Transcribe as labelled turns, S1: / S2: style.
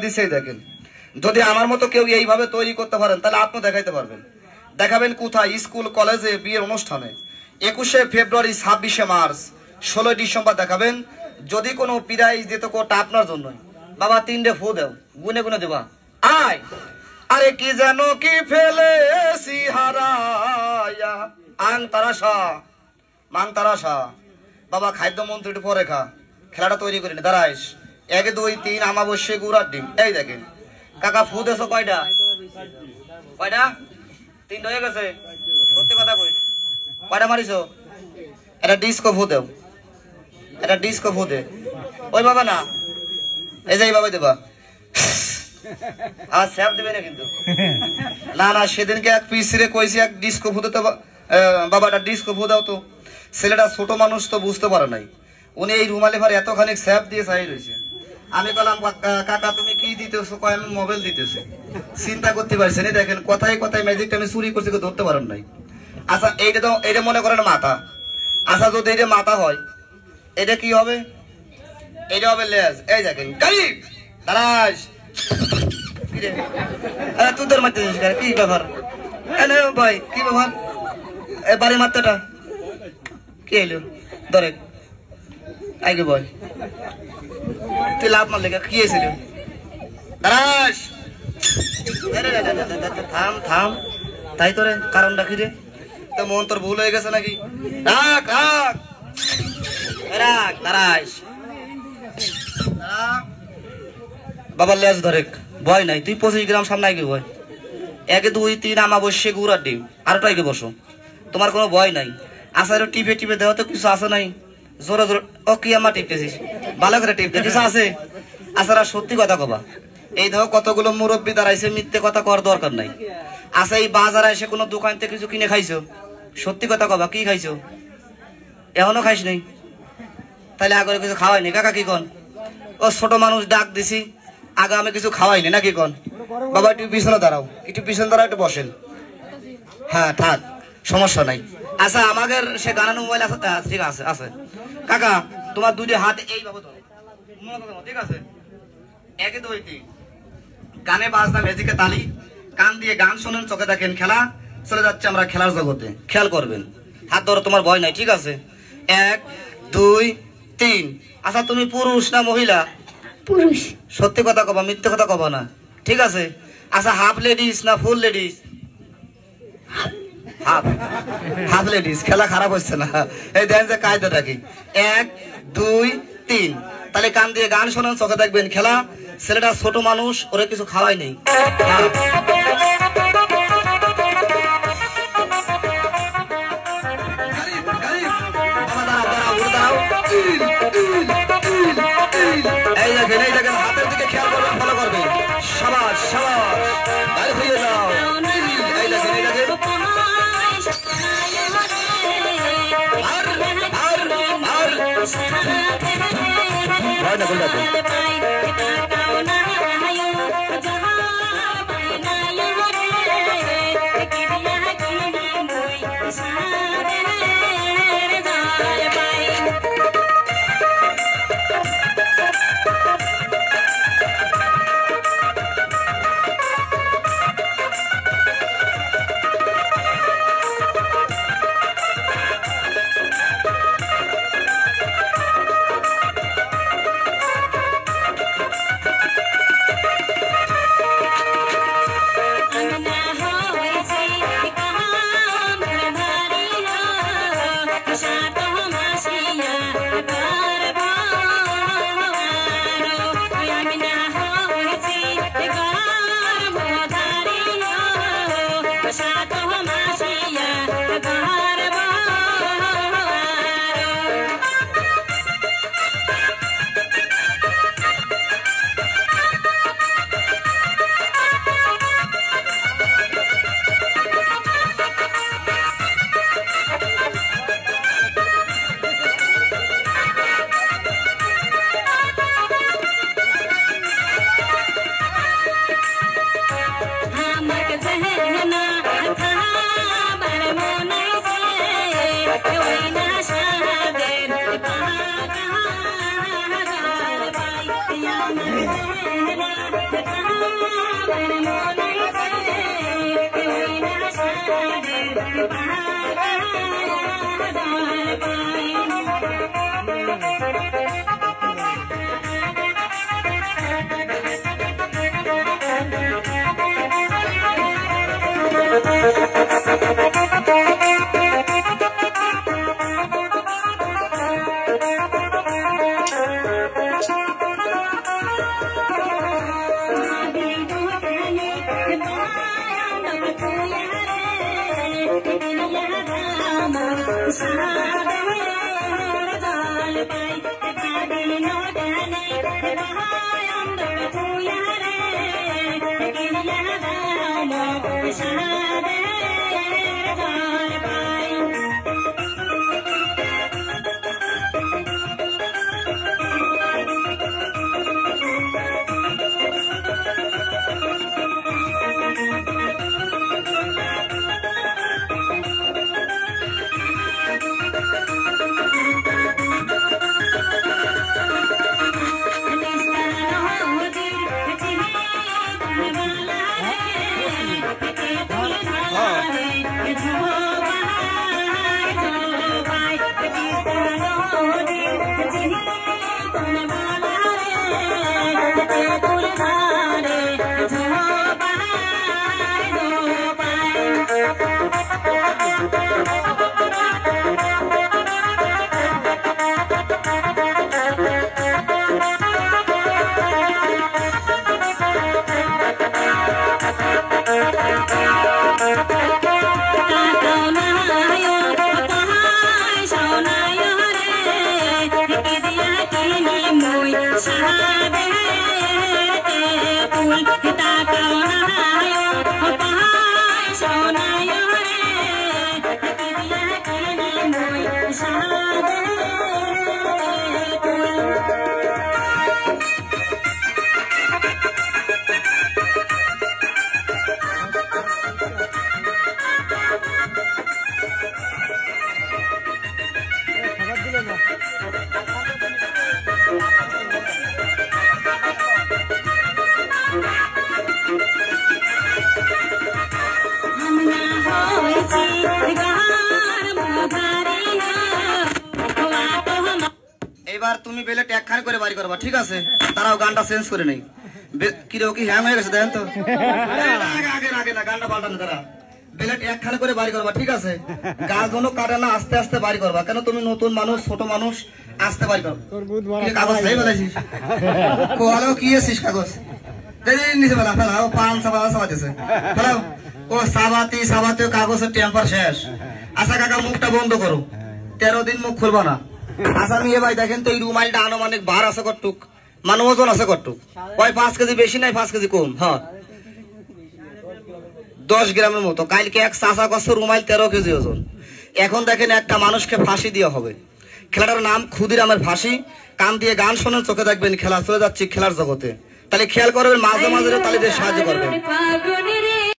S1: দিছেই দেখেন। যদি আমার মতো কেউ এইভাবে তৈরি করতে পারেন তাহলে আপনি দেখাইতে পারবেন। দেখাবেন কোথায়? স্কুল কলেজে বিয়ের অনুষ্ঠানে 21শে ফেব্রুয়ারি, 26শে মার্চ, 16ই ডিসেম্বর দেখাবেন। যদি কোনো প্রাইজ দিত কোটা আপনার জন্য। বাবা 3টে ফু দেও, গুনে গুনে দেবা। আয় আরে কি যেন কি ফেলেছি হারায়া আং তারাশা মান তারাশা। বাবা খাদ্য মন্ত্রী একটু পরে খা, খেলাটা তৈরি করিনি। দাঁড়াইস 1 2 3 আমাবস্যা গুড়ার ডিম। এই দেখেন কাকা ফু দেছো কয়টা? কয়টা? 3টা হয়ে গেছে। সত্যি কথা কইস, কয়টা মারিছো? এটা ডিস্কো ফু দেও, এটা ডিস্কো ফু দে। ওই বাবা না, এই যে এইভাবে দেবা। আর স্যাপ দেবে না কিন্তু। না না, সেদিনকে এক পিসিরে কইছি এক ডিস্কো ফু দিতে। বাবাটা ডিস্কো ফু দাও তো। ছেলেটা ছোট মানুষ তো বুঝতে পারে নাই। উনি এই রুমালে ভার এতখানি স্যাপ দিয়ে চাই রয়েছে। আমি বললাম কাকা তুমি কি দিতেছো? কয় আমি মোবাইল দিতেছি। চিন্তা করতে পারছেন? দেখেন কথায় কথায় ম্যাজিকটা আমি চুরি করছি, ধরতে পারেন নাই। আচ্ছা এইটা তো, এটা মনে করেন মাথা। আচ্ছা যদি এটা মাথা হয়, এটা কি হবে? এটা হবে লেজ। এই দেখেন গাইব দাঁড়াস। তুই তোর মারতেছিস কি ব্যাপার? ভাই কি ব্যাপার? বাড়ি মারতেটা কি এলো? ধরে আগে বল, তুই লাভ মারলে কি হয়েছিল? দাঁড়াস। থাম থাম, তাই তোরে কারণটা কি রে? তো মন তোর ভুল হয়ে গেছে নাকি? রাখ রাখ রাখ, দাঁড়াস। বাবার লেজ ধরে, ভয় নাই। তুই 25 গ্রাম সামনে আগে ভয়। 1 2 3 আমাবস্যা গুড়ার ডিম। আরোটা আগে বসো, তোমার কোনো ভয় নাই। আসারও টিপে টিপে দেওয়া তো কিছু আছে নাই? জোরে জোরে। ও কি আমার টিপতেছিস? ভালো করে টিপতে কিছু আছে? আসারা সত্যি কথা কবা। এই দেখো কতগুলো মুরব্বী দাঁড়াইছে, মিথ্যে কথা কর দরকার নাই। আচ্ছা এই বাজারে এসে কোনো দোকান থেকে কিছু কিনে খাইছো? সত্যি কথা কবা, কি খাইছো? এখনো খাইস নাই? তাহলে আগে কিছু খাওয়াইনি। কাকা কি কন? ও ছোট মানুষ ডাক দিছি, আগে আমি কিছু খাওয়াইনি নাকি কন? বাবা একটু পিছনে দাঁড়াও, একটু পিছনে দাঁড়াও, একটু বসেন। হ্যাঁ থাক, সমস্যা নাই। আচ্ছা আমাদের সে গানানো মোবাইল আছে? ঠিক আছে আছে। কাকা তোমার 2টি হাত এইভাবে ধরো, ঠিক আছে? 1 2 3 গানে বাজনা ম্যাজিকে তালি, কান দিয়ে গান শোনেন, চোখে দেখেন খেলা। চলে যাচ্ছে আমরা খেলার জগতে, খেয়াল করবেন। হাত ধরো, তোমার ভয় নাই, ঠিক আছে? 1 2 3। আচ্ছা তুমি পুরুষ না মহিলা?
S2: পুরুষ।
S1: সত্যি কথা কবা, মিথ্যে কথা কবা না, ঠিক আছে? আচ্ছা হাফ লেডিস না ফুল লেডিস? Half ladies. খেলা খারাপ হচ্ছে না। এই দেখেন যে কায়দাটা কি। 1 2 3। তাহলে কান দিয়ে গান শোনেন, চোখে দেখবেন খেলা। ছেলেটা ছোট মানুষ, ওরা কিছু খাওয়াই নেই। এই দেখেন এই দেখেন, হাতের দিকে খেয়াল করবেন, ফলো করবেন। সাবাস সাবাস, বাইরে হয়ে যাও। এই দেখেন এই দেখেন, ভয় না বলতে। এবার তুমি বেলেট একখান করে বাড়ি করবা, ঠিক আছে? তারাও গানটা চেঞ্জ করে নেই। কি রে, কি হ্যাং হয়ে গেছে দেখেন তো। আগে না, গানটা পাল্টানো তারা। বেলেট একখান করে বাড়ি করবা, ঠিক আছে? গাছ যেন কাটে না, আস্তে আস্তে বাড়ি করবা। কেন তুমি নতুন মানুষ, ছোট মানুষ, আস্তে বাড়ি করো। কাগজ খাই বেলাইছিস, কোয়ালেও কি এসিস কাগজ নিচে বেলা ফেলাও, পান সাবাতেছে ফেলাও। ও সাবাতেও কাগজের টেম্পার শেষ। আচ্ছা কাকা, মুখটা বন্ধ করো, 13 দিন মুখ খুলবা না। আচ্ছা মেয়ে ভাই দেখেন তো, এই রুমালটা আনুমানিক ভার আছে কটুক, মানে ওজন আছে কটুক? ওই 5 কেজি বেশি নাই, 5 কেজি কম। হ্যাঁ, 10 গ্রামের মতো। কালকে এক চাচা করছে রুমাল 13 কেজি ওজন। এখন দেখেন একটা মানুষকে ফাঁসি দেওয়া হবে। খেলাটার নাম ক্ষুদিরামের ফাঁসি। কান দিয়ে গান শোনেন, চোখে দেখবেন খেলা চলে যাচ্ছে খেলার জগতে। তাহলে খেয়াল করবেন, মাঝে মাঝে তাহলে সাহায্য করবেন।